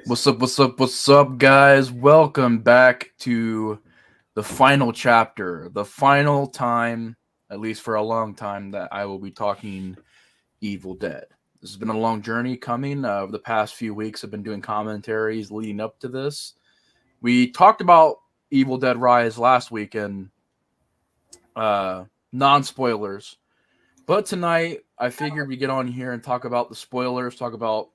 What's up? What's up? What's up, guys? Welcome back to the final chapter, the final time, at least for a long time, that I will be talking Evil Dead. This has been a long journey coming. Over the past few weeks, I've been doing commentaries leading up to this. We talked about Evil Dead Rise last week and non spoilers, but tonight I figured we get on here and talk about the spoilers, talk about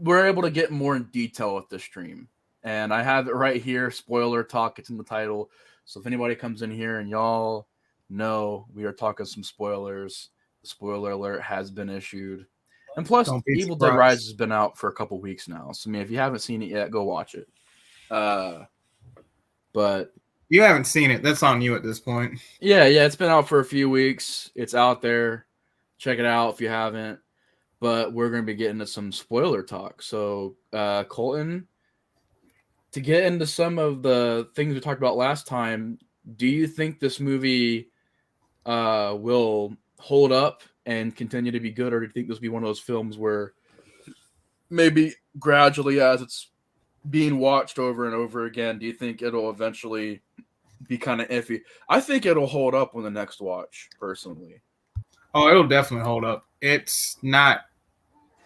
we're able to get more in detail with the stream. And I have it right here. Spoiler talk. It's in the title. So if anybody comes in here and y'all know we are talking some spoilers, the spoiler alert has been issued. And plus, Don't be Evil Dead surprised. Rise has been out for a couple weeks now. So I mean, if you haven't seen it yet, go watch it. But You haven't seen it. That's on you at this point. yeah, it's been out for a few weeks. It's out there. Check it out if you haven't. But we're going to be getting into some spoiler talk. So, Colton, to get into some of the things we talked about last time, do you think this movie will hold up and continue to be good, or do you think this will be one of those films where maybe gradually, as it's being watched over and over again, do you think it'll eventually be kind of iffy? I think it'll hold up on the next watch, personally. Oh, it'll definitely hold up. It's not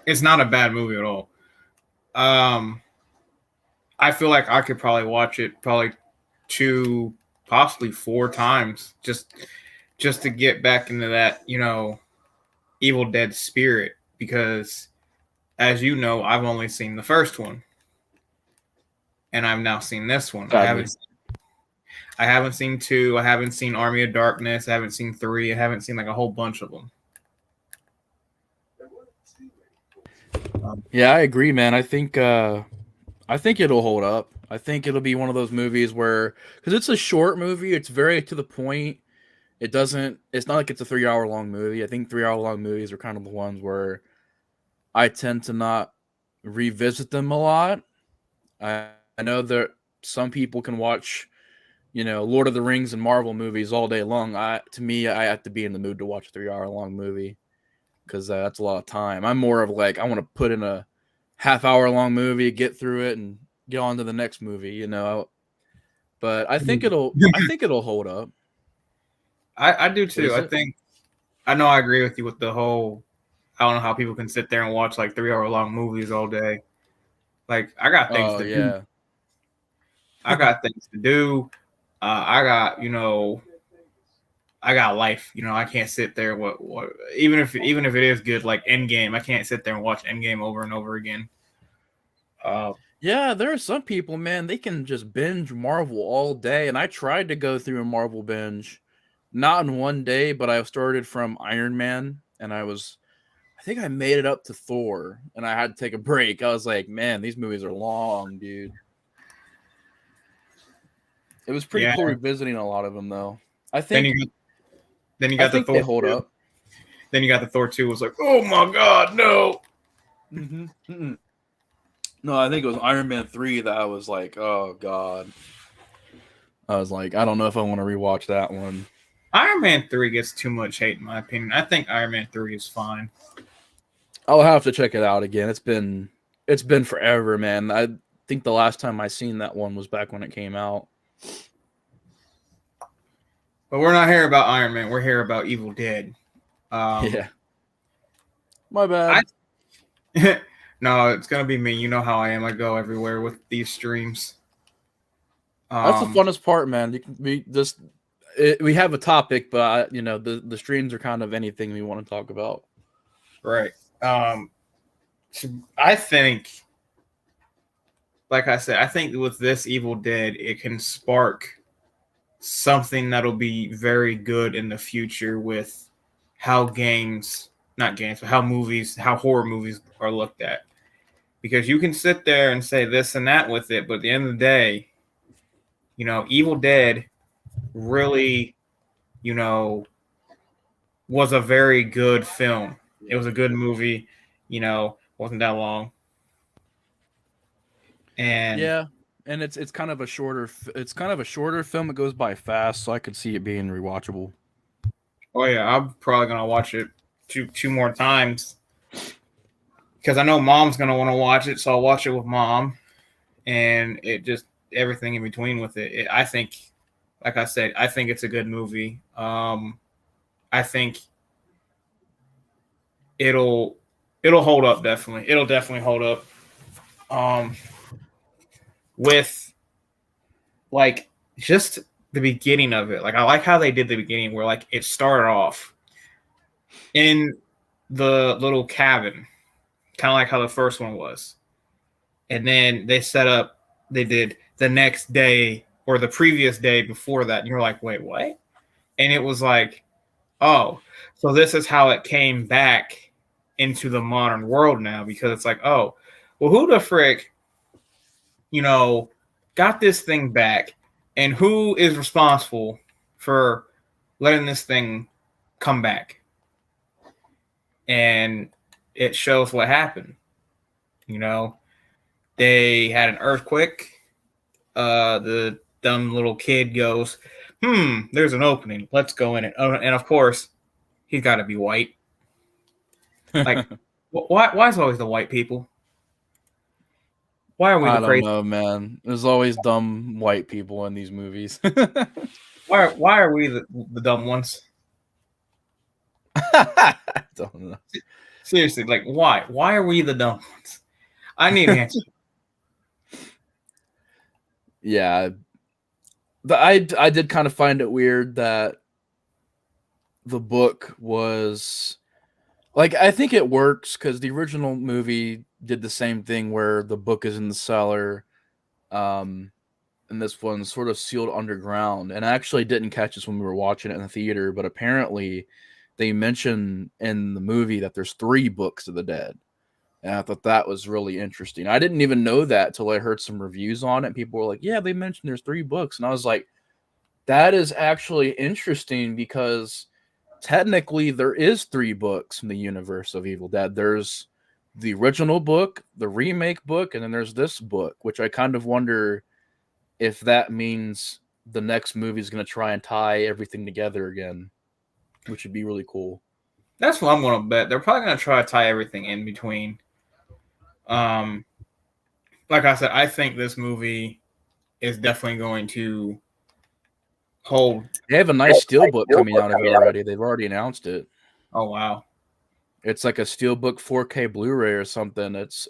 a bad movie at all. I feel like I could probably watch it probably 2, possibly 4 times just to get back into that, Evil Dead spirit, because as you know, I've only seen the first one and I've now seen this one. Sadly. I haven't seen 2, I haven't seen Army of Darkness, I haven't seen 3, I haven't seen like a whole bunch of them. Yeah, I agree, man. I think it'll hold up. I think it'll be one of those movies where, because it's a short movie, it's very to the point. It's not like it's a 3 hour long movie. I think 3 hour long movies are kind of the ones where I tend to not revisit them a lot. I know that some people can watch, Lord of the Rings and Marvel movies all day long. To me, I have to be in the mood to watch a 3 hour long movie because that's a lot of time. I'm more of like, I want to put in a half-hour long movie, get through it, and get on to the next movie. But I think it'll hold up. I do too. Is I it? think I know I agree with you with the whole. I don't know how people can sit there and watch like 3 hour long movies all day. Like I got things Oh to do. yeah. I got things to do. I got I got life. I can't sit there. What even if it is good like Endgame, I can't sit there and watch Endgame over and over again. Yeah, there are some people, man, they can just binge Marvel all day. And I tried to go through a Marvel binge, not in one day, but I started from Iron Man and I think I made it up to Thor and I had to take a break. I was like, man, these movies are long, dude. It was pretty Yeah. cool revisiting a lot of them though. I Then think you then you I got the think they Thor hold 2. up. Then you got the Thor 2 was like, oh my god, no. Mm-hmm. No, I think it was Iron Man 3 that I was like, oh god. I was like, I don't know if I want to rewatch that one. Iron Man 3 gets too much hate in my opinion. I think Iron Man 3 is fine. I'll have to check it out again. It's been forever, man. I think the last time I seen that one was back when it came out. But we're not here about Iron Man. We're here about Evil Dead. Yeah. My I bad. no, it's gonna be me. You know how I am. I go everywhere with these streams. That's the Um, funnest part, man. We have a topic, but the streams are kind of anything we want to talk about. right. Um, I think, like I said, I think with this Evil Dead, it can spark something that'll be very good in the future with how not games, but how horror movies are looked at. Because you can sit there and say this and that with it, but at the end of the day, Evil Dead really, you know, was a very good film. It was a good movie, wasn't that long. And Yeah, and it's kind of a shorter film. It goes by fast, so I could see it being rewatchable. oh yeah, I'm probably gonna watch it two more times. because I know mom's gonna want to watch it, so I'll watch it with mom, and it just everything in between with it. I think, like I said, I think it's a good movie. I think it'll it'll hold up definitely. It'll definitely hold up. Um, with like just the beginning of it. Like I like how they did the beginning where like it started off in the little cabin, kind of like how the first one was. And then they did the next day or the previous day before that. And you're like, wait, what? And it was like, oh, so this is how it came back into the modern world now because it's like, oh, well, who the frick, got this thing back and who is responsible for letting this thing come back? And it shows what happened. They had an earthquake. The dumb little kid goes, there's an opening. Let's go in it. And of course, he's got to be white. Like, why is it always the white people? Why are we I the don't crazy? know, man. There's always dumb white people in these movies. Why are we the dumb ones? I don't know. Seriously, like why? Why are we the dumb ones? I need an answer. Yeah, I did kind of find it weird that the book was like, I think it works because the original movie did the same thing where the book is in the cellar, and this one's sort of sealed underground. And I actually didn't catch this when we were watching it in the theater, but apparently they mention in the movie that there's 3 books of the dead. And I thought that was really interesting. I didn't even know that till I heard some reviews on it. And people were like, yeah, they mentioned there's 3 books. And I was like, that is actually interesting because technically there is 3 books in the universe of Evil Dead. There's the original book, the remake book, and then there's this book, which I kind of wonder if that means the next movie is going to try and tie everything together again, which would be really cool. That's what I'm gonna bet. They're probably gonna try to tie everything in between. Um, like I said, I think this movie is definitely going to hold. They have a nice steelbook coming out of it already. They've already announced it. Oh wow! It's like a steelbook 4K Blu-ray or something. It's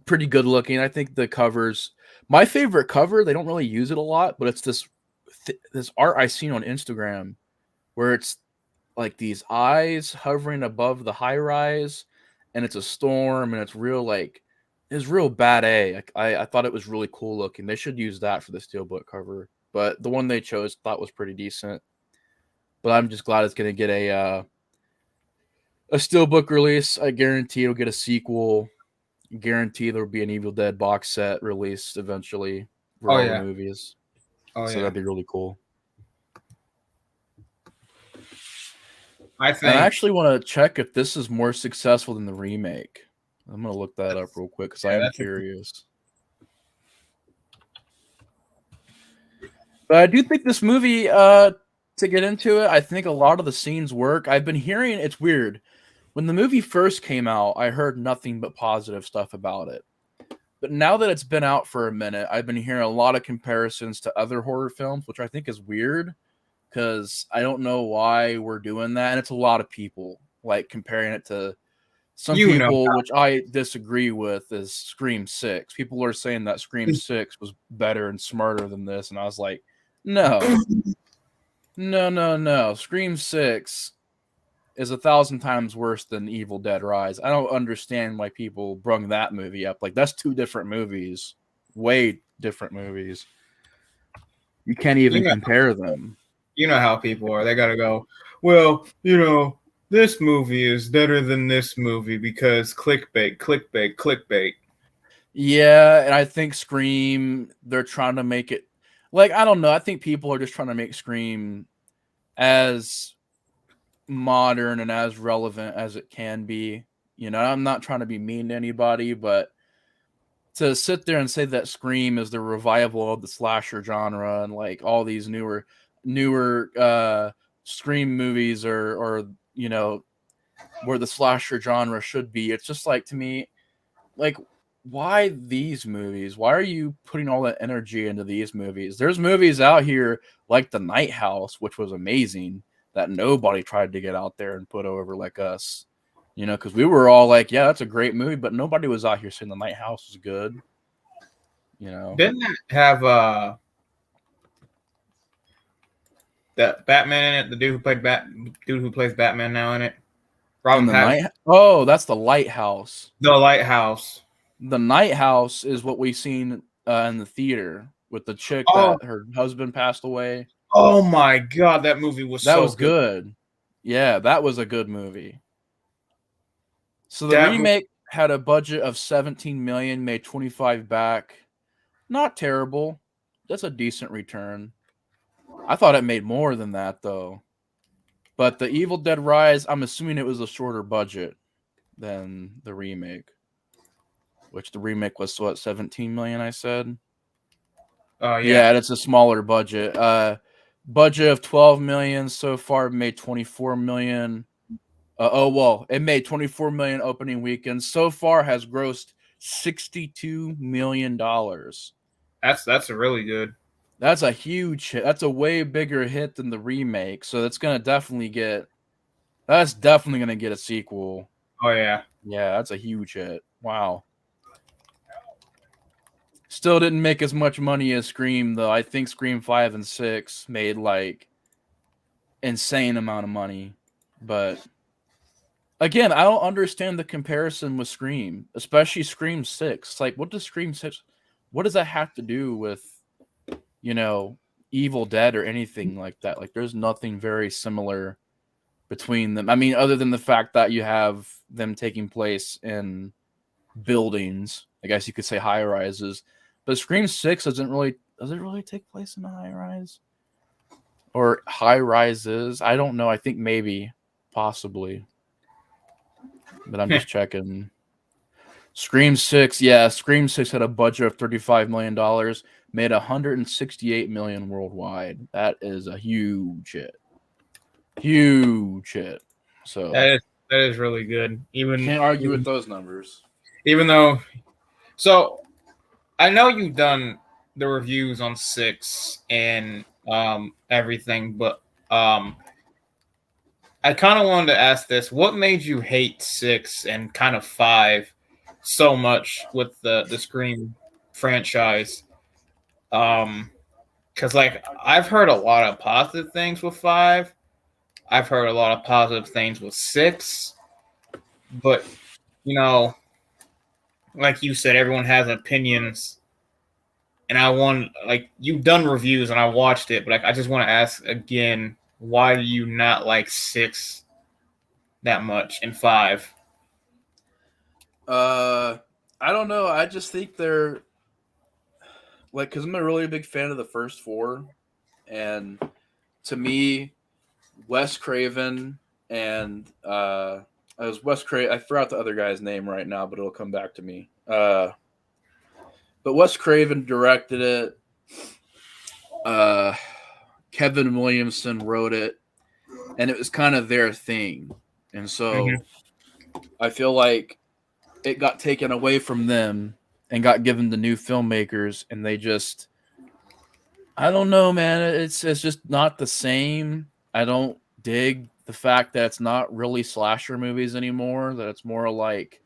pretty good looking. I think the covers, my favorite cover, they don't really use it a lot, but it's this art I seen on Instagram where it's like these eyes hovering above the high rise, and it's a storm, and it's real bad A. I thought it was really cool looking. They should use that for the steelbook cover, but the one they chose thought was pretty decent. But I'm just glad it's gonna get a steelbook release. I guarantee it'll get a sequel. Guarantee there'll be an Evil Dead box set released eventually for all the movies. Oh so yeah. That'd be really cool. I And I actually want to check if this is more successful than the remake. I'm gonna look that up real quick because I am curious. But I do think this movie, to get into it, I think a lot of the scenes work. I've been hearing, it's weird. When the movie first came out, I heard nothing but positive stuff about it. But now that it's been out for a minute, I've been hearing a lot of comparisons to other horror films, which I think is weird because I don't know why we're doing that. And it's a lot of people like comparing it to some people, which I disagree with, is Scream 6. People are saying that Scream 6 was better and smarter than this. And I was like, no. Scream 6 is 1,000 times worse than Evil Dead Rise. I don't understand why people brung that movie up. Like, that's 2 different movies. Way different movies. You can't even compare them. You know how people are. They got to go, well, this movie is better than this movie because clickbait. Yeah, and I think Scream, they're trying to make it, like, I don't know. I think people are just trying to make Scream as modern and as relevant as it can be. I'm not trying to be mean to anybody, but to sit there and say that Scream is the revival of the slasher genre and like all these newer Scream movies or where the slasher genre should be. It's just like, to me, like, why these movies? Why are you putting all that energy into these movies? There's movies out here like The Night House, which was amazing, that nobody tried to get out there and put over like us. You know, because we were all like, yeah, that's a great movie, but nobody was out here saying The Night House was good. You know, Didn't it have that Batman in it? The dude who plays Batman now in it. in Robin the Pattinson. night. Oh, that's The Lighthouse. The Lighthouse. The Night House is what we seen in the theater with the chick Oh. that her husband passed away. Oh my god, that movie was That so was good. Yeah, that was a good movie. So the That remake had a budget of 17 million, made 25 back. Not terrible. That's a decent return. I thought it made more than that though. But the Evil Dead Rise, I'm assuming it was a shorter budget than the remake. Which the remake was what, 17 million, I said? Yeah, it's a smaller budget. Budget of 12 million so far, made 24 million. It made 24 million opening weekend. So far has grossed $62 million. That's a really good. That's a huge hit. That's a way bigger hit than the remake. So that's definitely gonna get a sequel. Oh yeah. Yeah, that's a huge hit. Wow. Still didn't make as much money as Scream, though. I think Scream 5 and 6 made like insane amount of money. But again, I don't understand the comparison with Scream, especially Scream 6. Like, what does Scream 6, what does that have to do with, you know, Evil Dead or anything like that? Like, there's nothing very similar between them. I mean, other than the fact that you have them taking place in buildings, I guess you could say high rises. But Scream 6 does it really take place in a high rise? Or high rises? I don't know. I think maybe, possibly. But I'm just checking. Scream 6, yeah, Scream 6 had a budget of $35 million, made $168 million worldwide. That is a huge hit. Huge hit. So that is really good. Can't argue with those numbers. Even though, so I know you've done the reviews on 6 and everything, but I kind of wanted to ask this: what made you hate 6 and kind of 5 so much with the Scream franchise? Because like I've heard a lot of positive things with 5. I've heard a lot of positive things with 6, but you know, like you said, everyone has opinions. And I want, like, you've done reviews and I watched it, but like, I just want to ask again, why do you not like 6 that much and 5? I don't know. I just think they're like, because I'm a really big fan of the first 4, and to me, Wes Craven and it was Wes Craven. I forgot the other guy's name right now, but it'll come back to me. But Wes Craven directed it. Kevin Williamson wrote it, and it was kind of their thing. And so I feel like it got taken away from them and got given to new filmmakers, and they just, I don't know, man. It's just not the same. I don't dig the fact that it's not really slasher movies anymore, that it's more like,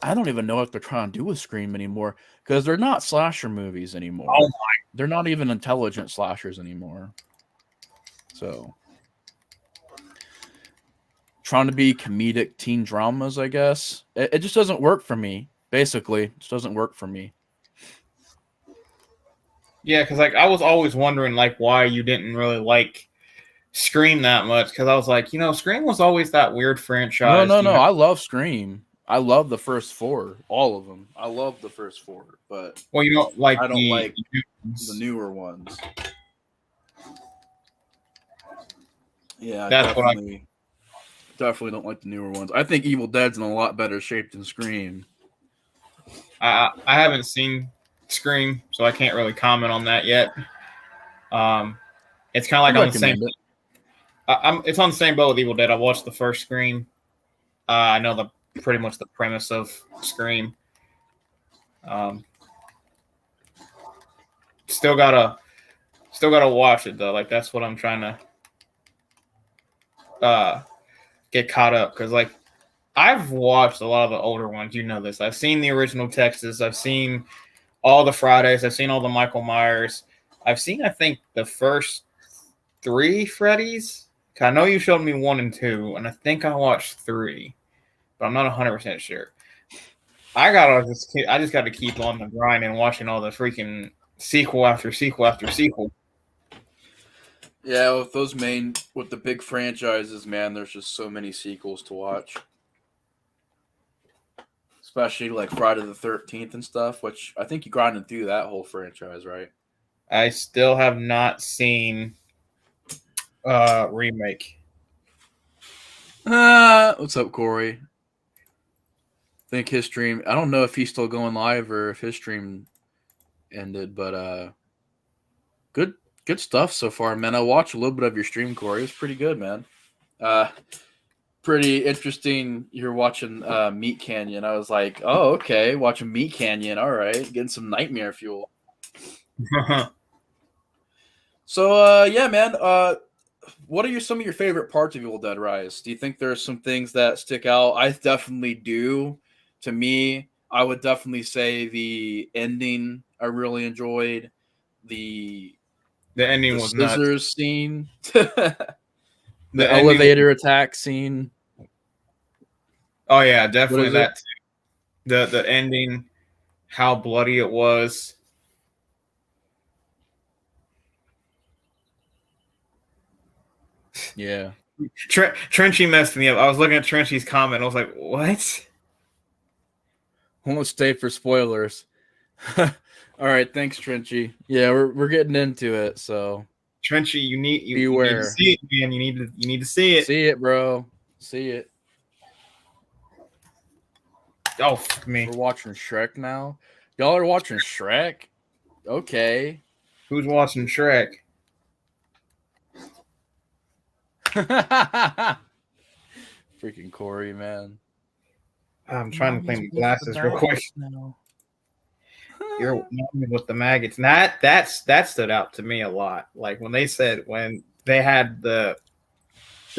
I don't even know what they're trying to do with Scream anymore, because they're not slasher movies anymore. Oh my. They're not even intelligent slashers anymore. So, trying to be comedic teen dramas, I guess. It just doesn't work for me, basically. It just doesn't work for me. Yeah, because like I was always wondering like why you didn't really like Scream that much, because I was like, you know, Scream was always that weird franchise. No. I love Scream. I love the first 4, all of them. I love the first 4, but well, you don't like I don't like the the newer ones. Yeah, That's what definitely don't like the newer ones. I think Evil Dead's in a lot better shape than Scream. I haven't seen Scream, so I can't really comment on that yet. It's kind of like on the same. It's on the same boat with Evil Dead. I watched the first Scream. I know pretty much the premise of Scream. Um, still gotta watch it though. Like that's what I'm trying to get caught up because like I've watched a lot of the older ones. You know this. I've seen the original Texas. I've seen all the Fridays. I've seen all the Michael Myers. I've seen I think the first 3 Freddy's. I know you showed me 1 and 2, and I think I watched 3, but I'm not 100% sure. I just got to keep on the grind and watching all the freaking sequel after sequel after sequel. Yeah, with the big franchises, man, there's just so many sequels to watch. Especially like Friday the 13th and stuff, which I think you grinded through that whole franchise, right? I still have not seen remake. What's up, Corey? I think his stream, I don't know if he's still going live or if his stream ended, but good stuff so far, man. I watched a little bit of your stream, Corey. It was pretty good, man. Pretty interesting. You're watching Meat Canyon. I was like, oh, okay, watching Meat Canyon. All right, getting some nightmare fuel. So, yeah, man. What are some of your favorite parts of Evil Dead Rise? Do you think there's some things that stick out? I definitely do. To me, I would definitely say the ending I really enjoyed. The ending was scissors nuts. scene. The elevator attack scene. Oh yeah, definitely that too. The ending, how bloody it was. Yeah. Trenchy messed me up. I was looking at Trenchy's comment. I was like, what? Won't stay for spoilers. All right, thanks, Trenchy. Yeah, we're getting into it. So, Trenchy, you need to beware. see it, man. You need to see it. See it, bro. See it. Oh, fuck me. We're watching Shrek now. Y'all are watching Shrek? Okay. Who's watching Shrek? Freaking Corey, man. I'm trying to clean my glasses real quick. You're with the maggots. And that stood out to me a lot. Like when they had the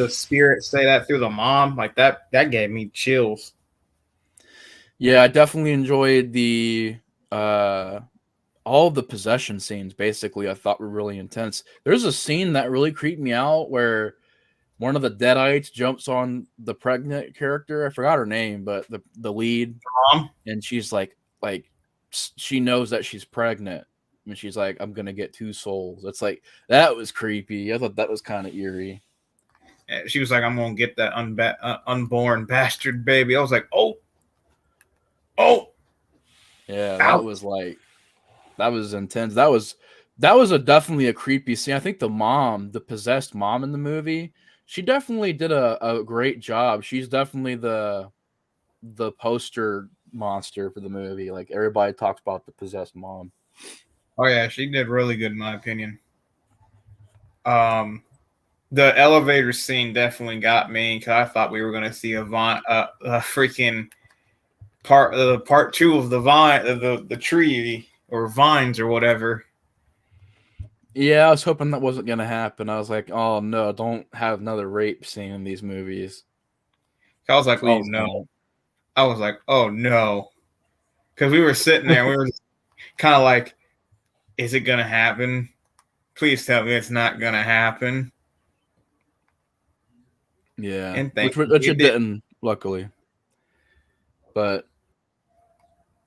spirit say that through the mom, like that gave me chills. Yeah, I definitely enjoyed the all of the possession scenes. Basically, I thought were really intense. There's a scene that really creeped me out where one of the Deadites jumps on the pregnant character. I forgot her name, but the lead, Mom, and she's like she knows that she's pregnant, and she's like, "I'm gonna get 2 souls." It's like that was creepy. I thought that was kind of eerie. she was like, "I'm gonna get that unborn bastard baby." I was like, "Oh, yeah, ouch. that was intense. That was definitely a creepy scene. I think the possessed mom in the movie, she definitely did a great job. She's definitely the poster monster for the movie. Like everybody talks about the possessed mom. Oh yeah, she did really good in my opinion. The elevator scene definitely got me because I thought we were going to see a freaking part 2 of the tree or vines or whatever. Yeah, I was hoping that wasn't gonna happen. I was like, oh no, don't have another rape scene in these movies. I was like, Please oh no. don't. I was like, oh no. Because we were sitting there, we were kind of like, is it going to happen? Please tell me it's not going to happen. Yeah, And which it didn't, luckily. But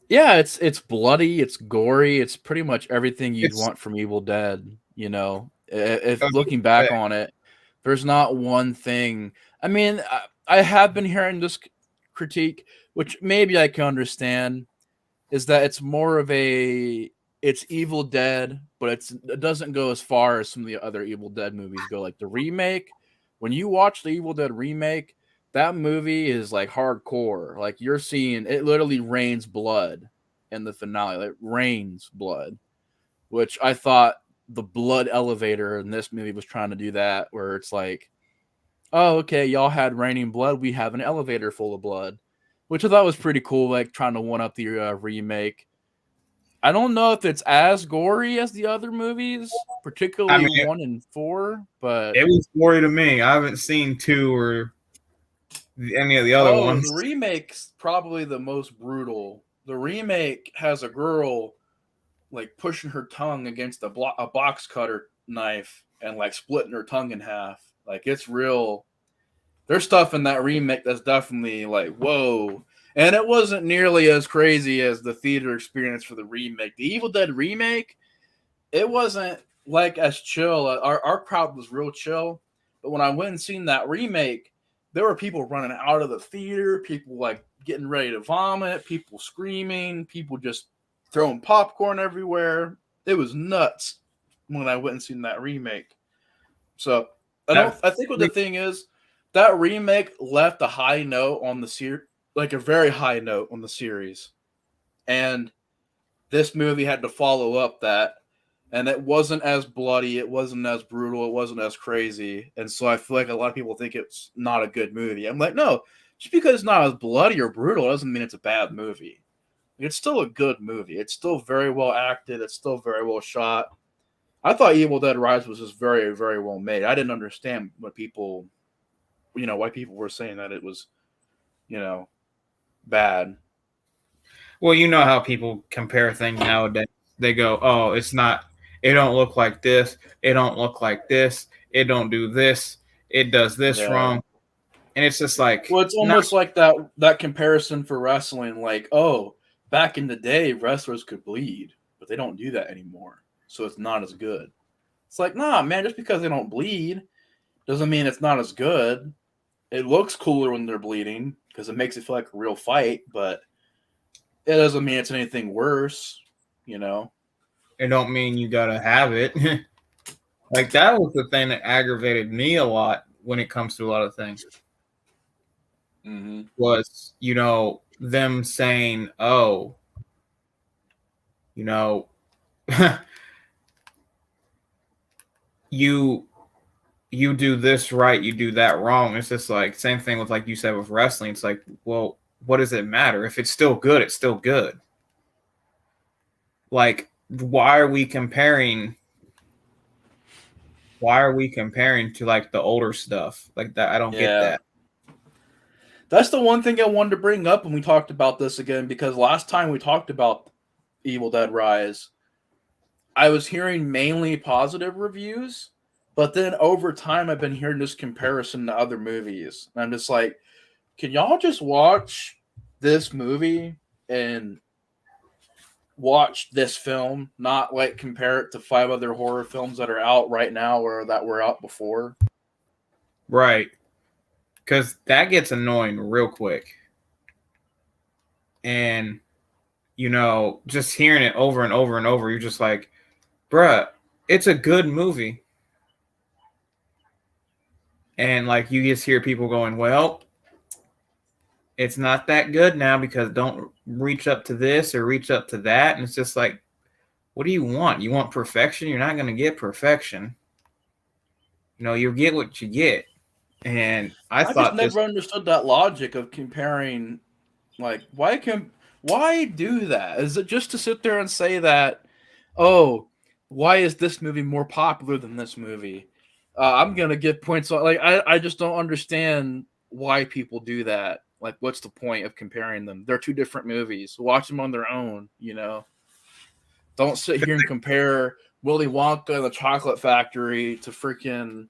yeah, it's bloody, it's gory, it's pretty much everything you'd want from Evil Dead. You know, if looking back on it, there's not one thing. I mean, I have been hearing this critique, which maybe I can understand, is that it's more of it's Evil Dead, but it doesn't go as far as some of the other Evil Dead movies go. Like the remake, when you watch the Evil Dead remake, that movie is like hardcore. Like you're seeing it literally rains blood in the finale. It rains blood, which I thought the blood elevator in this movie was trying to do that, where it's like oh, okay, y'all had raining blood. We have an elevator full of blood, which I thought was pretty cool. Like trying to one up the remake. I don't know if it's as gory as the other movies, I particularly mean, 1 and 4, but it was gory to me. I haven't seen 2 or any of the other oh, ones. the remake's probably the most brutal. The remake has a girl like pushing her tongue against a box cutter knife and like splitting her tongue in half. Like it's real. There's stuff in that remake that's definitely like whoa. And it wasn't nearly as crazy as the theater experience for the remake. The Evil Dead remake, it wasn't like as chill. Our crowd was real chill. But when I went and seen that remake, there were people running out of the theater, people like getting ready to vomit, people screaming, people just throwing popcorn everywhere. It was nuts when I went and seen that remake. So That I think what the thing is, that remake left a high note on the series, like a very high note on the series. And this movie had to follow up that, and it wasn't as bloody, it wasn't as brutal, it wasn't as crazy, and so I feel like a lot of people think it's not a good movie. I'm like, no, just because it's not as bloody or brutal doesn't mean it's a bad movie. It's still a good movie. It's still very well acted. It's still very well shot. I thought Evil Dead Rise was just very, very well made. I didn't understand what people, why people were saying that it was, you know, bad. well, you know how people compare things nowadays. They go, "Oh, it's not. It don't look like this. It don't look like this. It don't do this. It does this Yeah. wrong." And it's just like, Well, it's not almost like that comparison for wrestling. Like, oh, back in the day, wrestlers could bleed, but they don't do that anymore, so it's not as good. It's like, nah, man, just because they don't bleed doesn't mean it's not as good. It looks cooler when they're bleeding because it makes it feel like a real fight, but it doesn't mean it's anything worse, you know? it don't mean you gotta have it. Like that was the thing that aggravated me a lot when it comes to a lot of things. Mm-hmm. Was them saying, "Oh, you know, you you do this right, you do that wrong." It's just like same thing with like you said with wrestling. It's like, well, what does it matter if it's still good? It's still good. Like, why are we comparing? Why are we comparing to like the older stuff like that? I don't get Yeah. that. That's the one thing I wanted to bring up when we talked about this again, because last time we talked about Evil Dead Rise, I was hearing mainly positive reviews, but then over time I've been hearing this comparison to other movies. And I'm just like, can y'all just watch this movie and watch this film, not like compare it to 5 other horror films that are out right now or that were out before? Right. Because that gets annoying real quick. And, just hearing it over and over and over, you're just like, bruh, it's a good movie. And, like, you just hear people going, well, it's not that good now because don't reach up to this or reach up to that. And it's just like, what do you want? You want perfection? You're not going to get perfection. You get what you get. And I I just thought this, never understood that logic of comparing. Like, why do that? Is it just to sit there and say that, oh, why is this movie more popular than this movie? I'm gonna give points on, like, I just don't understand why people do that. Like, what's the point of comparing them? They're two different movies. Watch them on their own, you know. Don't sit here and compare Willy Wonka and the Chocolate Factory to freaking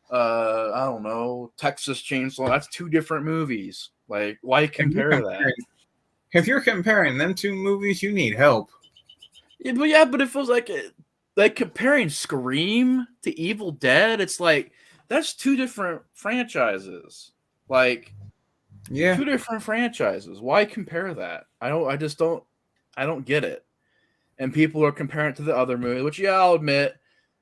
I don't know, Texas Chainsaw. That's two different movies. Like, why if you're compare that? comparing, if you're comparing them two movies, you need help. Yeah, but it feels like comparing Scream to Evil Dead. It's like that's two different franchises. Like Yeah. two different franchises. Why compare that? I don't. I just don't. I don't get it. And people are comparing it to the other movie, which, yeah, I'll admit,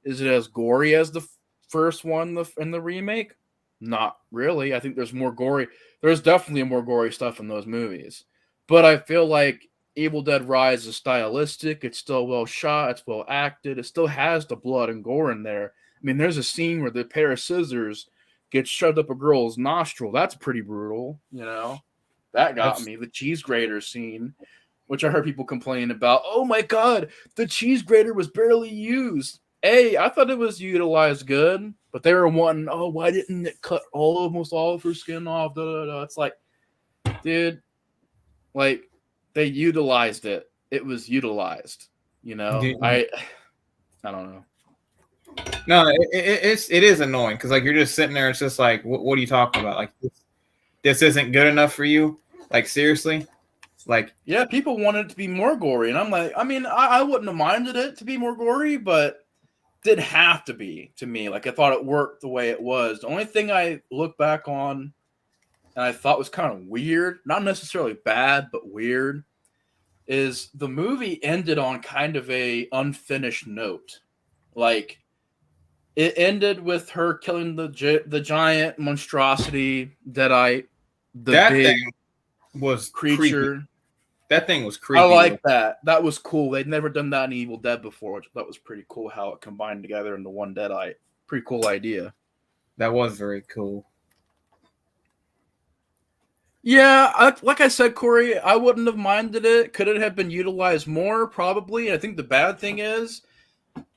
is it as gory as the first one in the remake? Not really. I think there's more gory. There's definitely more gory stuff in those movies, but I feel like Evil Dead Rise is stylistic. It's still well shot. It's well acted. It still has the blood and gore in there. I mean, there's a scene where the pair of scissors gets shoved up a girl's nostril. That's pretty brutal, That got That's me. The cheese grater scene, which I heard people complain about. Oh my god, the cheese grater was barely used. Hey, I thought it was utilized good, but they were wanting, oh, why didn't it cut almost all of her skin off? Da, da, da. It's like, dude, like they utilized it. It was utilized. dude, I don't know. no, it is annoying because like you're just sitting there. It's just like, what are you talking about? Like this isn't good enough for you? Like seriously? Like Yeah, people wanted it to be more gory, and I'm like, I mean, I wouldn't have minded it to be more gory, but it didn't have to be to me. Like I thought it worked the way it was. The only thing I look back on and I thought was kind of weird, not necessarily bad, but weird, is the movie ended on kind of a unfinished note. Like it ended with her killing the giant monstrosity Deadite, the that big thing was creature. creepy. That thing was creepy. I like that. That was cool. They'd never done that in Evil Dead before, which that was pretty cool how it combined together into one Deadite. Pretty cool idea. That was very cool. Yeah, like I said, Corey, I wouldn't have minded it. Could it have been utilized more? Probably. I think the bad thing is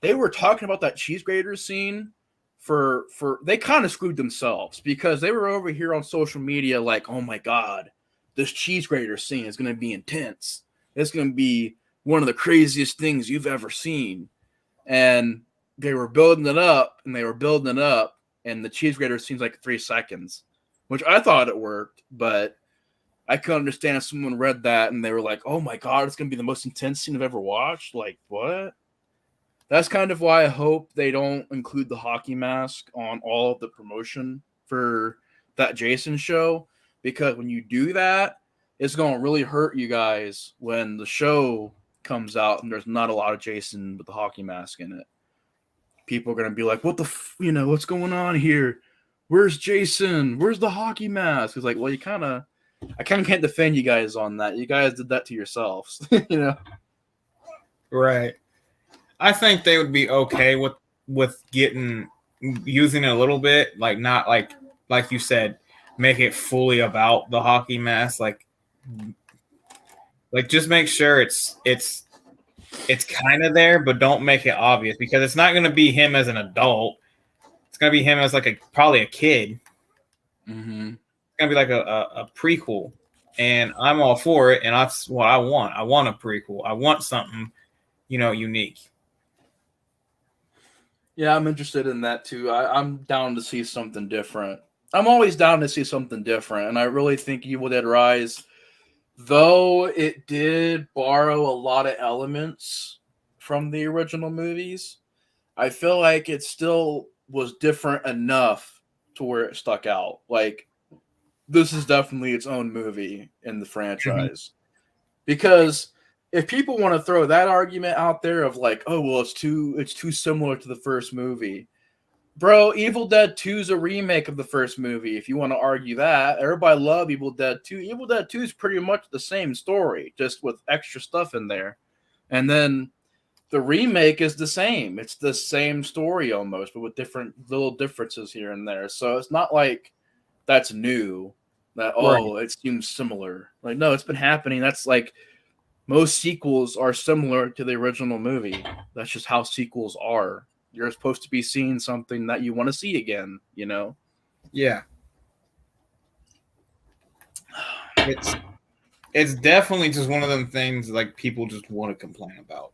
they were talking about that cheese grater scene for they kind of screwed themselves because they were over here on social media like, oh my god, this cheese grater scene is going to be intense. It's going to be one of the craziest things you've ever seen. And they were building it up and they were building it up, and the cheese grater seems like 3 seconds, which I thought it worked, but I could understand if someone read that and they were like, oh my god, it's going to be the most intense scene I've ever watched. Like, what? That's kind of why I hope they don't include the hockey mask on all of the promotion for that Jason show, because when you do that, it's going to really hurt you guys when the show comes out and there's not a lot of Jason with the hockey mask in it. People are going to be like, what the, what's going on here? Where's Jason? Where's the hockey mask? It's like, well, I kind of can't defend you guys on that. You guys did that to yourselves, Right. I think they would be okay with using it a little bit, like not like you said, make it fully about the hockey mask, like just make sure it's kind of there, but don't make it obvious because it's not going to be him as an adult. It's going to be him as like probably a kid. Mm-hmm. It's going to be like a prequel, and I'm all for it, and that's what I want. I want a prequel. I want something, unique. Yeah, I'm interested in that too. I'm down to see something different. I'm always down to see something different, and I really think Evil Dead Rise, though it did borrow a lot of elements from the original movies, I feel like it still was different enough to where it stuck out. Like, this is definitely its own movie in the franchise. Because if people want to throw that argument out there of like, oh well, it's too similar to the first movie, bro, Evil Dead 2 is a remake of the first movie. If you want to argue that, everybody love Evil Dead 2. Evil Dead 2 is pretty much the same story, just with extra stuff in there. And then the remake is the same. It's the same story almost, but with different little differences here and there. So it's not like that's new. That It seems similar. Like, no, it's been happening. That's like most sequels are similar to the original movie. That's just how sequels are. You're supposed to be seeing something that you want to see again, Yeah. It's definitely just one of them things like people just want to complain about.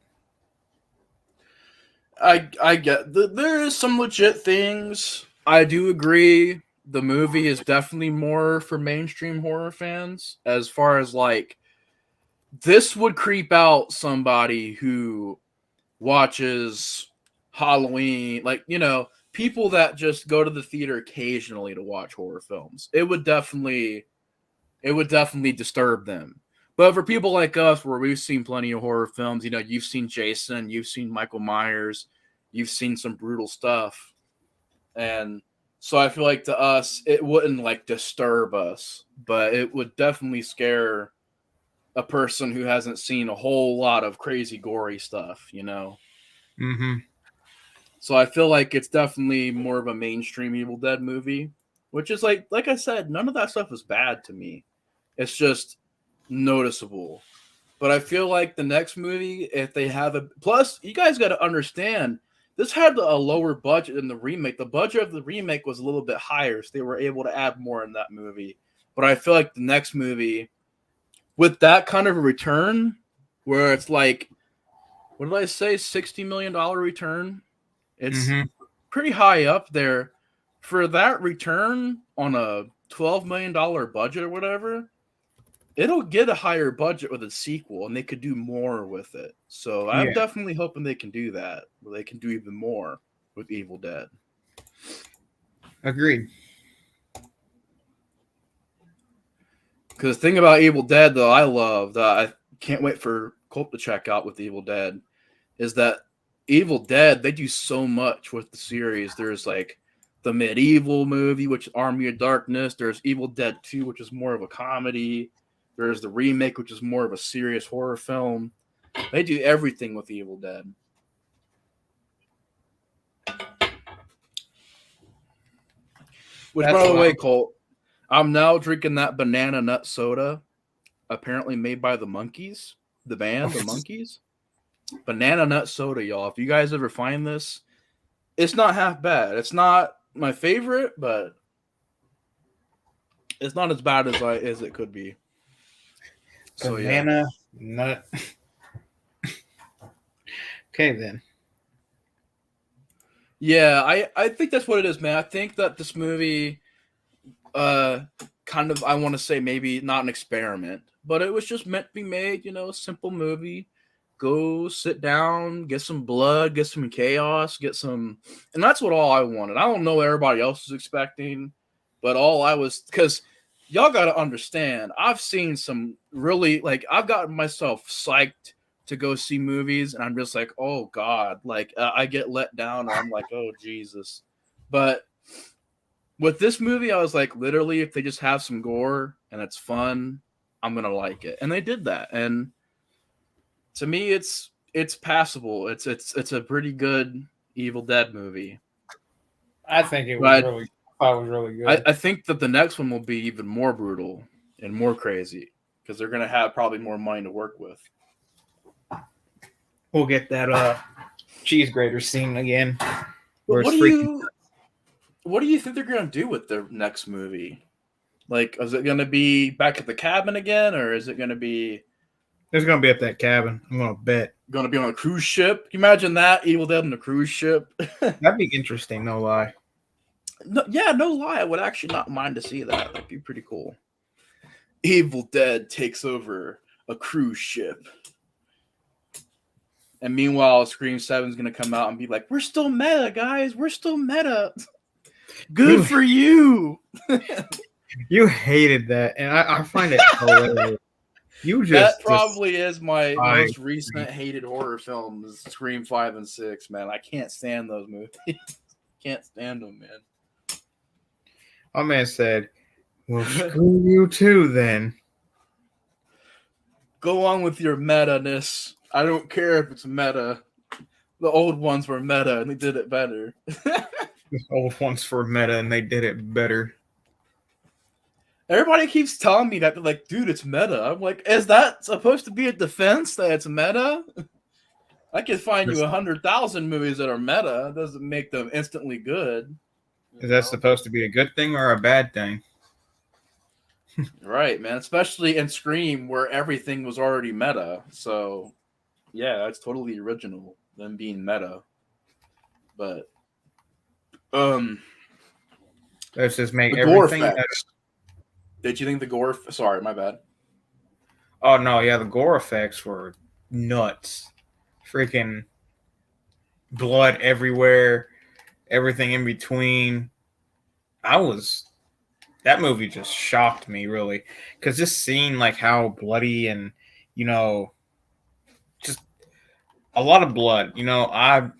I get there is some legit things. I do agree. The movie is definitely more for mainstream horror fans. As far as like, this would creep out somebody who watches Halloween, like, people that just go to the theater occasionally to watch horror films. It would definitely disturb them. But for people like us, where we've seen plenty of horror films, you've seen Jason, you've seen Michael Myers, you've seen some brutal stuff. And so I feel like to us, it wouldn't like disturb us, but it would definitely scare a person who hasn't seen a whole lot of crazy, gory stuff, Mm-hmm. So I feel like it's definitely more of a mainstream Evil Dead movie. which is like I said, none of that stuff is bad to me. It's just noticeable. But I feel like the next movie, if they have a plus, you guys got to understand this had a lower budget than the remake. The budget of the remake was a little bit higher, so they were able to add more in that movie. But I feel like the next movie, with that kind of a return, where it's like, what did I say, $60 million return? It's pretty high up there for that return on a $12 million budget or whatever. It'll get a higher budget with a sequel, and they could do more with it. So I'm definitely hoping they can do that, where they can do even more with Evil Dead. Agreed. Because the thing about Evil Dead, though, I love that I can't wait for Colt to check out with Evil Dead, is that Evil Dead, they do so much with the series. There's like the medieval movie, which is Army of Darkness. There's Evil Dead 2, which is more of a comedy. There's the remake, which is more of a serious horror film. They do everything with Evil Dead. Which, by the way, Colt, I'm now drinking that banana nut soda, apparently made by the Monkees, the band, the Monkees. Banana nut soda, y'all. If you guys ever find this, it's not half bad. It's not my favorite, but it's not as bad as it could be. So banana nut. Okay, then. Yeah, I think that's what it is, man. I think that this movie, kind of, I want to say maybe not an experiment, but it was just meant to be made, a simple movie. Go sit down, get some blood, get some chaos, and that's what all I wanted. I don't know what everybody else was expecting, but because y'all got to understand, I've seen some really, I've gotten myself psyched to go see movies, and I'm just like, oh God, I get let down, and I'm like, oh Jesus. But with this movie, I was like, literally, if they just have some gore and it's fun, I'm gonna like it. And they did that, and to me, it's passable. It's a pretty good Evil Dead movie. I think it was really good. I think that the next one will be even more brutal and more crazy because they're gonna have probably more money to work with. We'll get that cheese grater scene again. What do you think they're gonna do with their next movie? Is it gonna be back at the cabin again, or is it gonna be? It's gonna be at that cabin. I'm gonna bet. Gonna be on a cruise ship. Can you imagine that? Evil Dead on a cruise ship. That'd be interesting. No lie. No lie. I would actually not mind to see that. That'd be pretty cool. Evil Dead takes over a cruise ship. And meanwhile, Scream 7 is going to come out and be like, we're still meta, guys. We're still meta. Good for you. You hated that. And I find it hilarious. That probably is my most recent hated horror film is Scream 5 and 6, man. I can't stand those movies. Can't stand them, man. My man said, well, screw you too, then. Go on with your meta-ness. I don't care if it's meta. The old ones were meta, and they did it better. The old ones were meta, and they did it better. Everybody keeps telling me that. They're like, dude, it's meta. I'm like, is that supposed to be a defense that it's meta? I could find you 100,000 movies that are meta. It doesn't make them instantly good. Is that supposed to be a good thing or a bad thing? Right, man. Especially in Scream, where everything was already meta. So, yeah, that's totally original, them being meta. But, let's just make everything better. Did you think the gore? Sorry, my bad. Oh no, yeah, the gore effects were nuts. Freaking blood everywhere, everything in between. That movie just shocked me really, because just seeing how bloody and just a lot of blood. I'm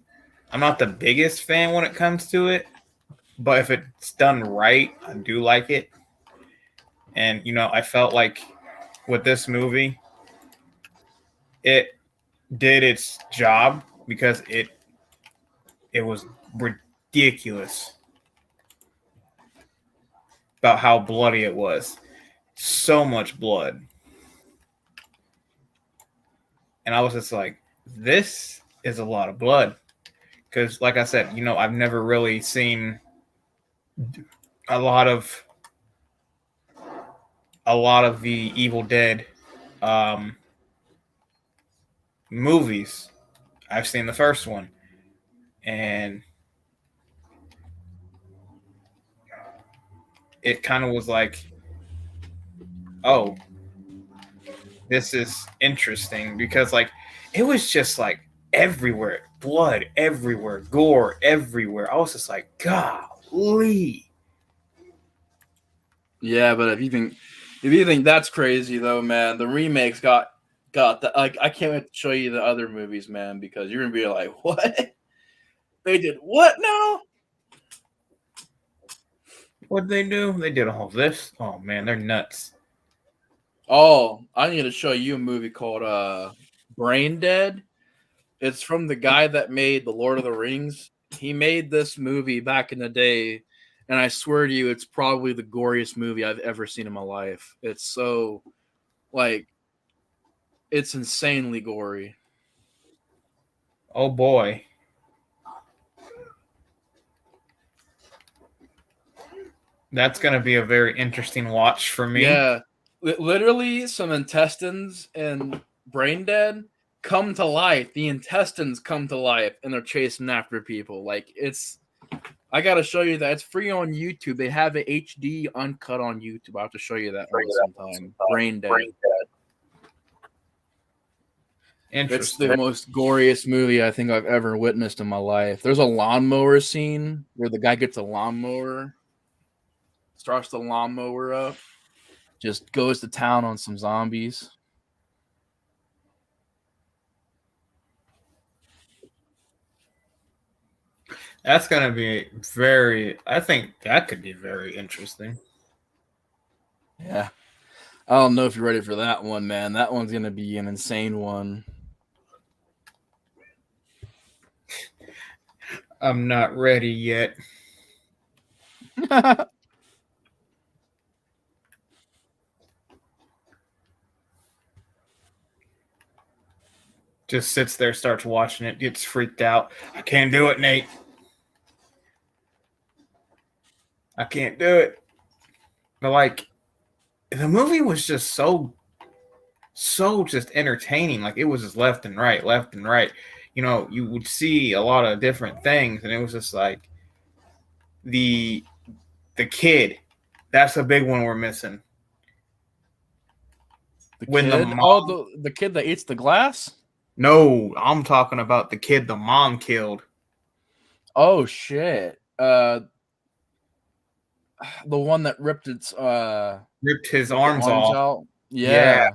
not the biggest fan when it comes to it, but if it's done right, I do like it. And, I felt like with this movie, it did its job because it was ridiculous. about how bloody it was. So much blood. And I was just like, this is a lot of blood. Because, like I said, I've never really seen a lot of the Evil Dead movies. I've seen the first one, and it kind of was like, oh, this is interesting, because like it was just like everywhere, blood everywhere, gore everywhere. I was just like, golly. Yeah, but if you think that's crazy though, man, the remakes got the like. I can't wait to show you the other movies, man, because you're gonna be like, what? They did what now? What'd they do? They did all this. Oh man, they're nuts. Oh, I need to show you a movie called Brain Dead. It's from the guy that made The Lord of the Rings. He made this movie back in the day, and I swear to you, it's probably the goriest movie I've ever seen in my life. It's so, like, it's insanely gory. Oh boy. That's going to be a very interesting watch for me. Yeah. Literally, some intestines and Brain Dead come to life. The intestines come to life, and they're chasing after people. Like, I got to show you that. It's free on YouTube. They have it HD uncut on YouTube. I'll have to show you that sometime. Brain Dead. It's the most goriest movie I think I've ever witnessed in my life. There's a lawnmower scene where the guy gets a lawnmower, starts the lawnmower up, just goes to town on some zombies. That's going to be I think that could be very interesting. Yeah. I don't know if you're ready for that one, man. That one's going to be an insane one. I'm not ready yet. Just sits there, starts watching it, gets freaked out. I can't do it, Nate. I can't do it. But like, the movie was just so just entertaining. Like, it was just left and right, left and right. You would see a lot of different things, and it was just like the kid. That's a big one we're missing. The kid that eats the glass? No, I'm talking about the kid the mom killed. Oh shit. The one that ripped his arms off. Out. Yeah.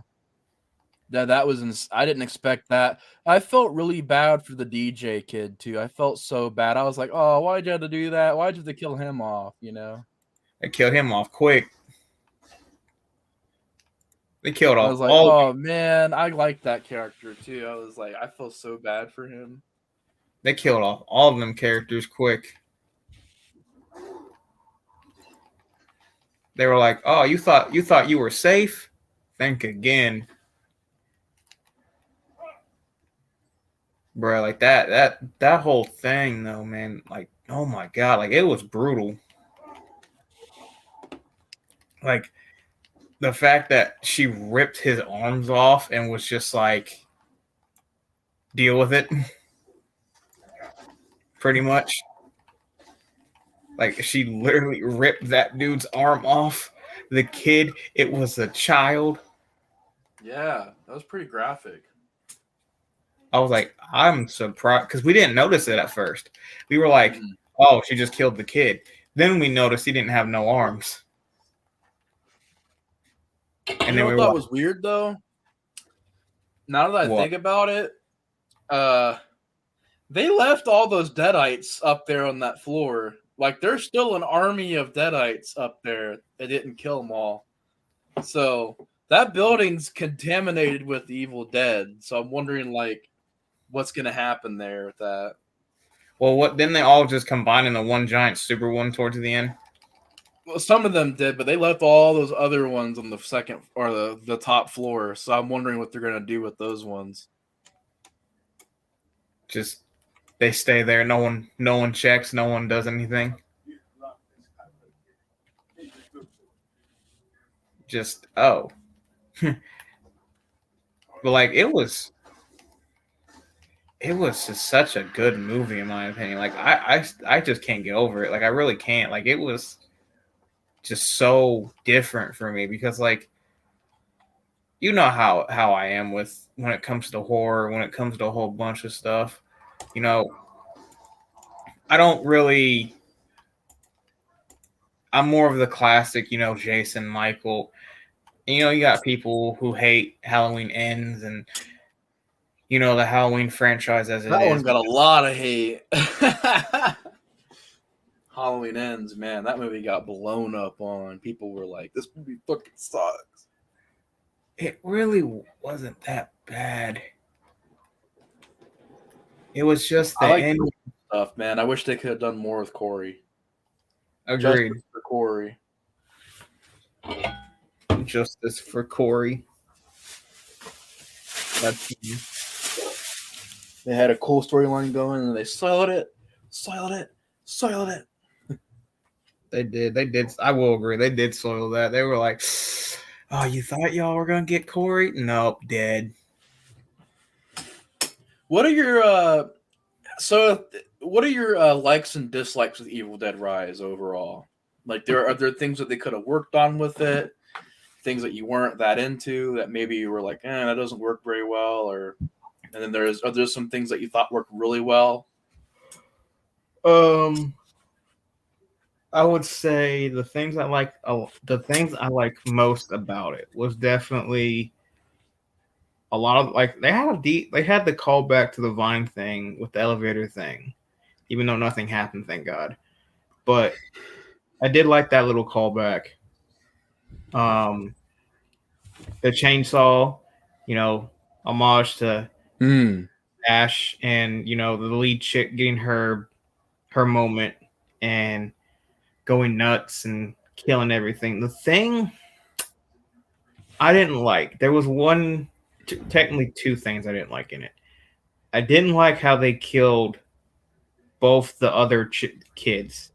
That was I didn't expect that. I felt really bad for the DJ kid too. I felt so bad. I was like, "Oh, why'd you have to do that? Why'd you have to kill him off?" They killed him off quick. They killed off. I was like, "Oh man, I like that character too." I was like, I feel so bad for him. They killed off all of them characters quick. They were like, "Oh, you thought you were safe? Think again." Bro, like that whole thing though, man, like, oh my god, like, it was brutal. Like, the fact that she ripped his arms off and was just like, deal with it. Pretty much. Like, she literally ripped that dude's arm off. The kid, it was a child. Yeah, that was pretty graphic. I was like, I'm surprised, because we didn't notice it at first. We were like, oh, she just killed the kid. Then we noticed he didn't have no arms. And you know what was weird though? Now that I think about it, they left all those Deadites up there on that floor. Like, there's still an army of Deadites up there. They didn't kill them all. So that building's contaminated with Evil Dead. So I'm wondering, like, what's going to happen there with that. Well, didn't they all just combine into one giant super one towards the end? Well, some of them did, but they left all those other ones on the second or the top floor. So I'm wondering what they're gonna do with those ones. Just they stay there. No one checks. No one does anything. Just oh, but like it was just such a good movie in my opinion. Like I just can't get over it. Like I really can't. Like it was just so different for me because like you know how I am with when it comes to horror, when it comes to a whole bunch of stuff. You know, I don't really. I'm more of the classic, you know, Jason, Michael. You know, you got people who hate Halloween Ends and you know the Halloween franchise as it That one is. got a lot of hate. Halloween Ends, man. That movie got blown up on. People were like, "This movie fucking sucks." It really wasn't that bad. It was just I the like end. stuff, man. I wish they could have done more with Corey. Agreed. Justice for Corey. Justice for Corey. That's They had a cool storyline going, and they soiled it, soiled it, soiled it. they did. They did. I will agree. They did soil that. They were like, "Oh, you thought y'all were gonna get Corey? Nope, dead." What are your what are your likes and dislikes with Evil Dead Rise overall? Like, are there things that they could have worked on with it? Things that you weren't that into that maybe you were like, that doesn't work very well, or and then are there some things that you thought worked really well? I would say the things I like most about it was definitely a lot of like they had the callback to the Vine thing with the elevator thing, even though nothing happened, thank God. But I did like that little callback. The chainsaw, you know, homage to Ash and you know the lead chick getting her moment and going nuts and killing everything. The thing I didn't like, there was technically two things I didn't like in it. I didn't like how they killed both the other kids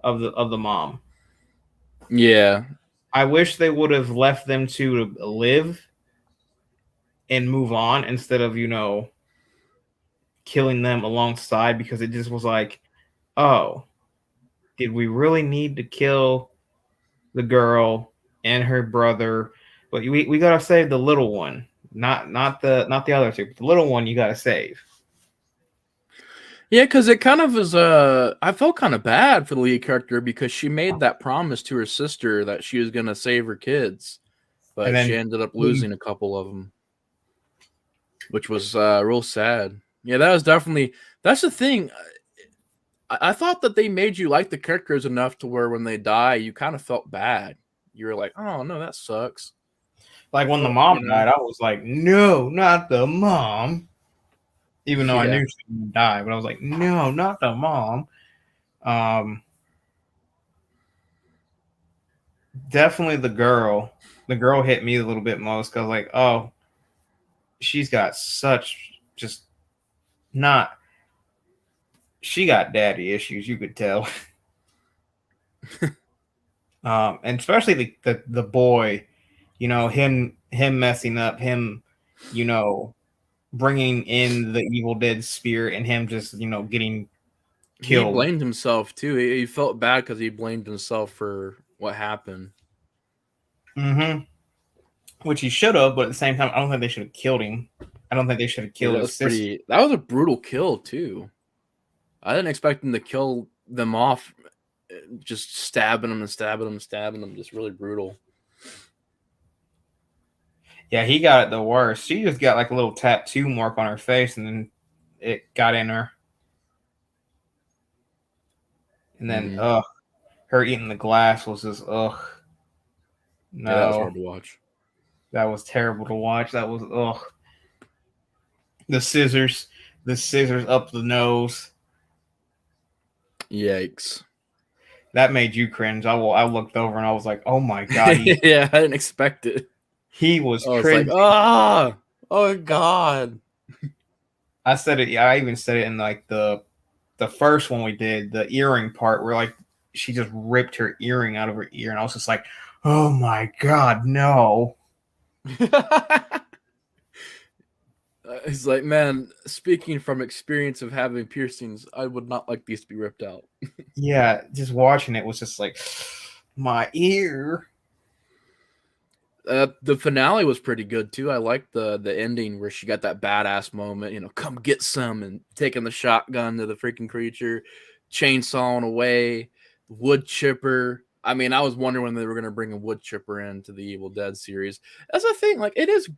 of the mom. Yeah. I wish they would have left them to live and move on instead of, you know, killing them alongside because it just was like, oh, did we really need to kill the girl and her brother? But we gotta save the little one, not the other two, but the little one you gotta save. Yeah, because it kind of was. I felt kind of bad for the lead character because she made that promise to her sister that she was going to save her kids, but And then she ended up losing a couple of them, which was real sad. Yeah, that was definitely. That's the thing. I thought that they made you like the characters enough to where when they die, you kind of felt bad. You were like, "Oh no, that sucks." like when the mom died, I was like, no, not the mom. Even though I knew she would die, but I was like, no, not the mom. Definitely the girl. The girl hit me a little bit most because, like, oh, she's got such just not. She got daddy issues, you could tell. And especially the boy, you know, him messing up, him, you know, bringing in the Evil Dead spirit, and him just, you know, getting killed. He blamed himself too. He felt bad because he blamed himself for what happened. Mm-hmm. Which he should have, but at the same time, I don't think they should have killed him. I don't think they should have killed his sister. That was a brutal kill too. I didn't expect him to kill them off, just stabbing them and stabbing them and stabbing them. Just really brutal. Yeah, he got it the worst. She just got like a little tattoo mark on her face, and then it got in her. And then, her eating the glass was just, no. Yeah, that was hard to watch. That was terrible to watch. That was, the scissors up the nose. Yikes. that made you cringe. I looked over and I was like, oh my god, Yeah, I didn't expect it. he was I was like, cringe. oh god. I said it. Yeah, I even said it in like the first one we did, the earring part, where like she just ripped her earring out of her ear, and I was just like, oh my god, no. He's like, man, speaking from experience of having piercings, I would not like these to be ripped out. Yeah, just watching it was just like my ear. The finale was pretty good too. I liked the ending where she got that badass moment, come get some, and taking the shotgun to the freaking creature, chainsawing away, wood chipper. I mean, I was wondering when they were gonna bring a wood chipper into the Evil Dead series. That's the thing, like it is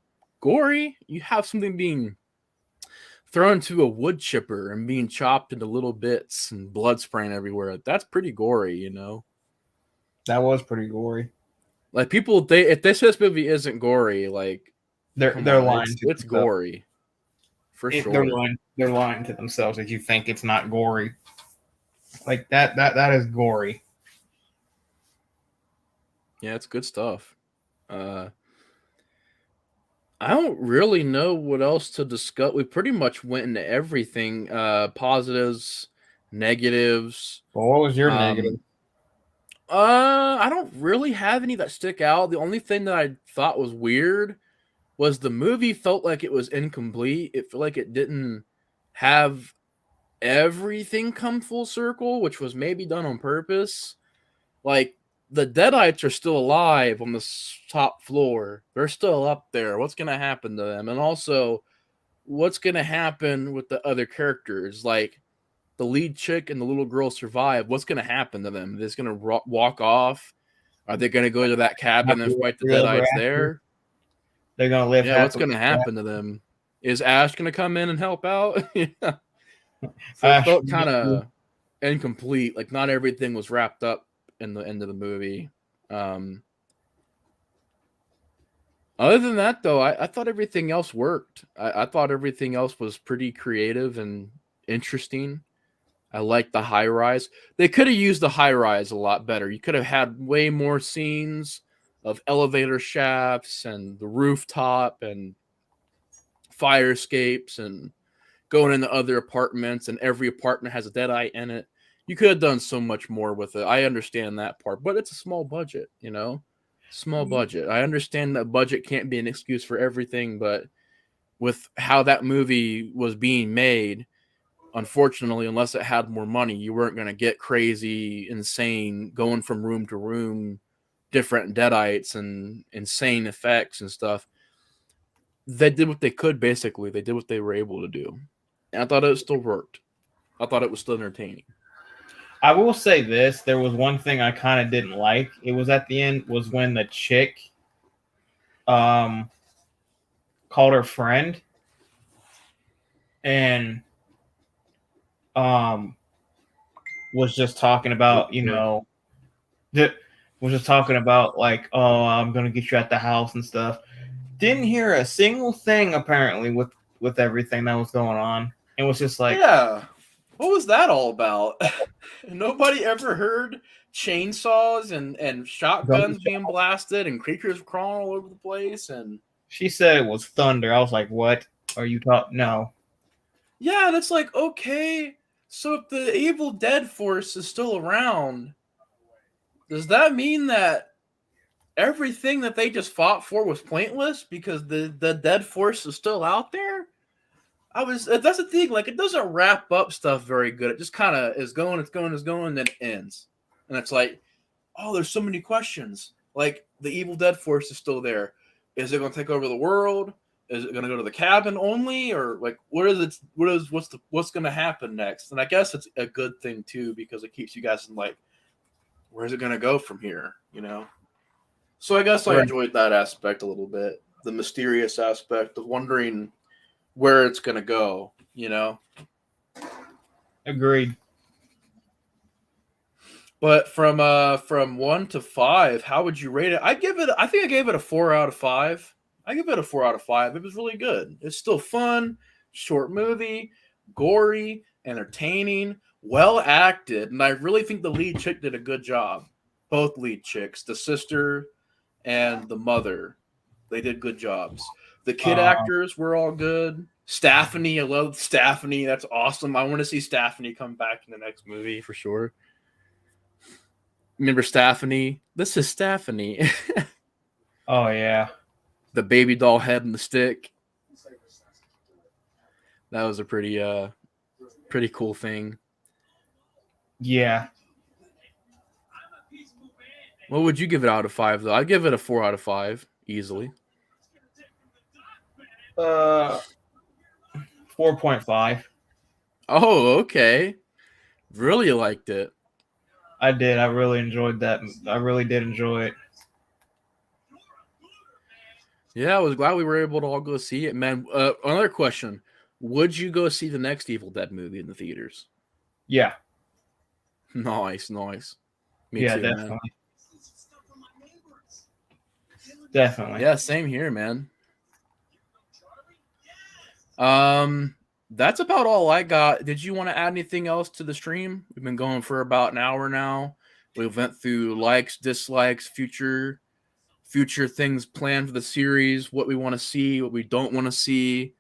gory. You have something being thrown to a wood chipper and being chopped into little bits and blood spraying everywhere. That's pretty gory. That was pretty gory. Like people, if they say this movie isn't gory, like They're lying. It's gory, for sure. They're lying to themselves if you think it's not gory. Like that is gory. Yeah, it's good stuff. I don't really know what else to discuss. We pretty much went into everything. Positives, negatives. Well, what was your negative? I don't really have any that stick out. The only thing that I thought was weird was the movie felt like it was incomplete. It felt like it didn't have everything come full circle, which was maybe done on purpose. Like the Deadites are still alive on the top floor. They're still up there. What's going to happen to them? And also, what's going to happen with the other characters? Like the lead chick and the little girl survive. What's going to happen to them? They're just going to walk off? Are they going to go to that cabin and fight the Deadites there? They're going to live. Yeah, what's going to happen to them? Is Ash going to come in and help out? Yeah. So it felt kind of incomplete. Like not everything was wrapped up in the end of the movie. Other than that, though, I thought everything else worked. I thought everything else was pretty creative and interesting. I liked the high rise. They could have used the high rise a lot better. You could have had way more scenes of elevator shafts and the rooftop and fire escapes and going into other apartments, and every apartment has a Deadite in it. You could have done so much more with it. I understand that part, but it's a small budget, small budget. I understand that budget can't be an excuse for everything, but with how that movie was being made, unfortunately, unless it had more money, you weren't going to get crazy, insane, going from room to room, different Deadites and insane effects and stuff. They did what they could, basically. They did what they were able to do. And I thought it still worked. I thought it was still entertaining. I will say this. There was one thing I kind of didn't like. It was at the end, was when the chick called her friend and was just talking about, was just talking about like, oh, I'm going to get you at the house and stuff. Didn't hear a single thing apparently with everything that was going on. It was just like, yeah, what was that all about? Nobody ever heard chainsaws and shotguns being blasted and creatures crawling all over the place. And she said it was thunder. I was like, what are you talking? No. Yeah, and it's like, okay, so if the Evil Dead force is still around, does that mean that everything that they just fought for was pointless because the Dead force is still out there? That's the thing, like it doesn't wrap up stuff very good. It just kind of is going, then it ends. And it's like, oh, there's so many questions. Like the Evil Dead force is still there. Is it going to take over the world? Is it going to go to the cabin only, or like what's going to happen next? And I guess it's a good thing too because it keeps you guys in like, where's it going to go from here? So I guess I enjoyed that aspect a little bit, the mysterious aspect of wondering where it's going to go. Agreed. But from 1 to 5, how would you rate it? I think I gave it a 4 out of 5. I give it a 4 out of 5. It was really good. It's still fun, short movie, gory, entertaining, well acted, and I really think the lead chick did a good job. Both lead chicks, the sister and the mother, they did good jobs. The kid Uh, actors were all good. Stephanie, I love Stephanie. That's awesome. I want to see Stephanie come back in the next movie for sure. Remember Stephanie? This is Stephanie. oh yeah, The baby doll head and the stick. That was a pretty cool thing. yeah. What would you give it out of 5 though? I'd give it a 4 out of 5 easily. 4.5. Oh, okay. Really liked it. I did. I really enjoyed that. I really did enjoy it. Yeah, I was glad we were able to all go see it, man. Another question: would you go see the next Evil Dead movie in the theaters? Yeah, Nice, nice. Me yeah, too, definitely, man. definitely. Yeah, same here, man. That's about all I got. Did you want to add anything else to the stream? We've been going for about an hour now. We went through likes, dislikes, future things planned for the series, what we want to see, what we don't want to see.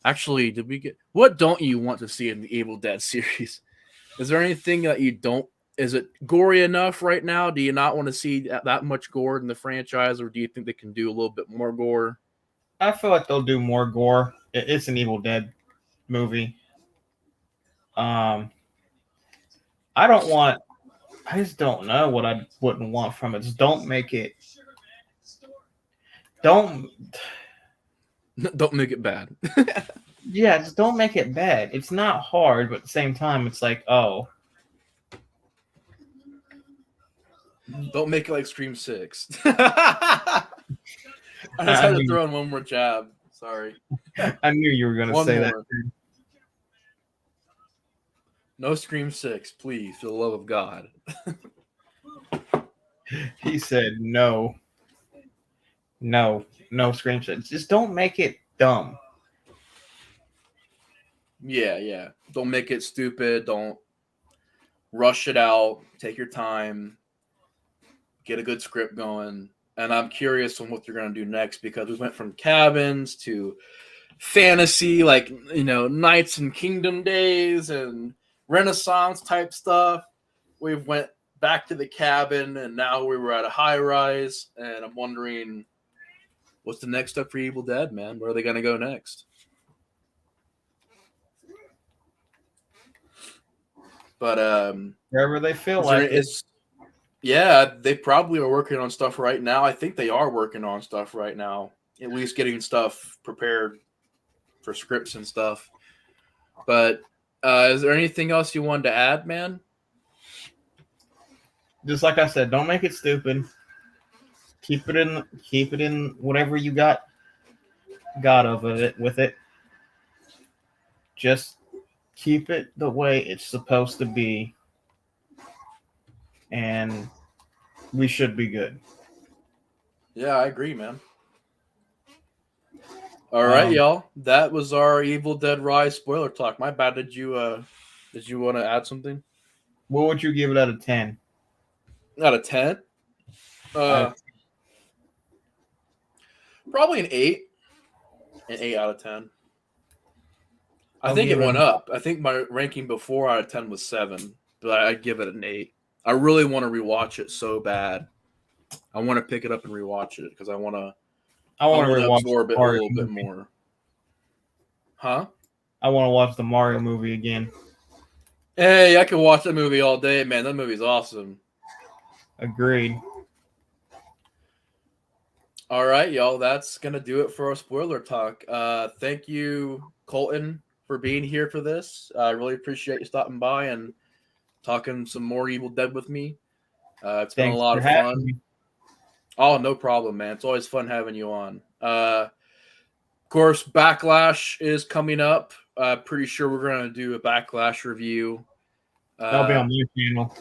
Actually, did we get what don't you want to see in the Evil Dead series? Is there anything that you don't? Is it gory enough right now? Do you not want to see that much gore in the franchise, or do you think they can do a little bit more gore? I feel like they'll do more gore. It's an Evil Dead movie. I don't want. I just don't know what I wouldn't want from it. Just don't make it. Don't. Don't make it bad. Yeah, just don't make it bad. It's not hard, but at the same time, it's like, oh, Don't make it like Scream 6. I just had to throw in one more jab. Sorry. I knew you were going to say that. No Scream 6, please, for the love of God. He said no. No Scream 6. Just don't make it dumb. Yeah. Don't make it stupid. Don't rush it out. Take your time. Get a good script going. And I'm curious on what they're going to do next because we went from cabins to fantasy, like, Knights and Kingdom days and Renaissance type stuff. We went back to the cabin and now we were at a high rise. And I'm wondering, what's the next step for Evil Dead, man? Where are they going to go next? But wherever they feel like it. Yeah, they probably are working on stuff right now. I think they are working on stuff right now. At least getting stuff prepared for scripts and stuff. But is there anything else you wanted to add, man? Just like I said, don't make it stupid. Keep it in whatever you got of it with it. Just keep it the way it's supposed to be. And we should be good. Yeah, I agree, man. All right, y'all. That was our Evil Dead Rise spoiler talk. My bad. Did you want to add something? What would you give it out of 10? Out of 10? Probably an 8. An 8 out of 10. I think it went up. I think my ranking before out of 10 was 7, but I'd give it an 8. I really want to rewatch it so bad. I want to pick it up and rewatch it because I want to absorb it a little bit more. Huh? I want to watch the Mario movie again. Hey, I could watch that movie all day, man. That movie's awesome. Agreed. All right, y'all. That's going to do it for our spoiler talk. Thank you, Colton, for being here for this. I really appreciate you stopping by and talking some more Evil Dead with me. It's been a lot of fun. Oh, no problem, man. It's always fun having you on. Of course, Backlash is coming up. Pretty sure we're going to do a Backlash review. That'll be on my channel.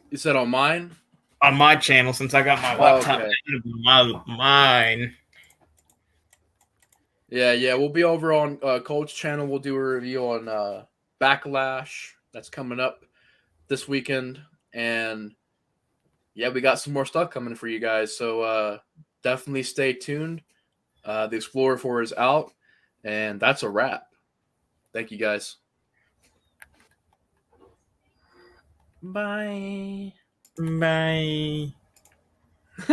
You said on mine? On my channel, since I got my laptop. Okay. Mine. Yeah. We'll be over on Cole's channel. We'll do a review on Backlash that's coming up this weekend, and yeah, we got some more stuff coming for you guys. So definitely stay tuned. The Explorer 4 is out, and that's a wrap. Thank you guys. Bye. Bye.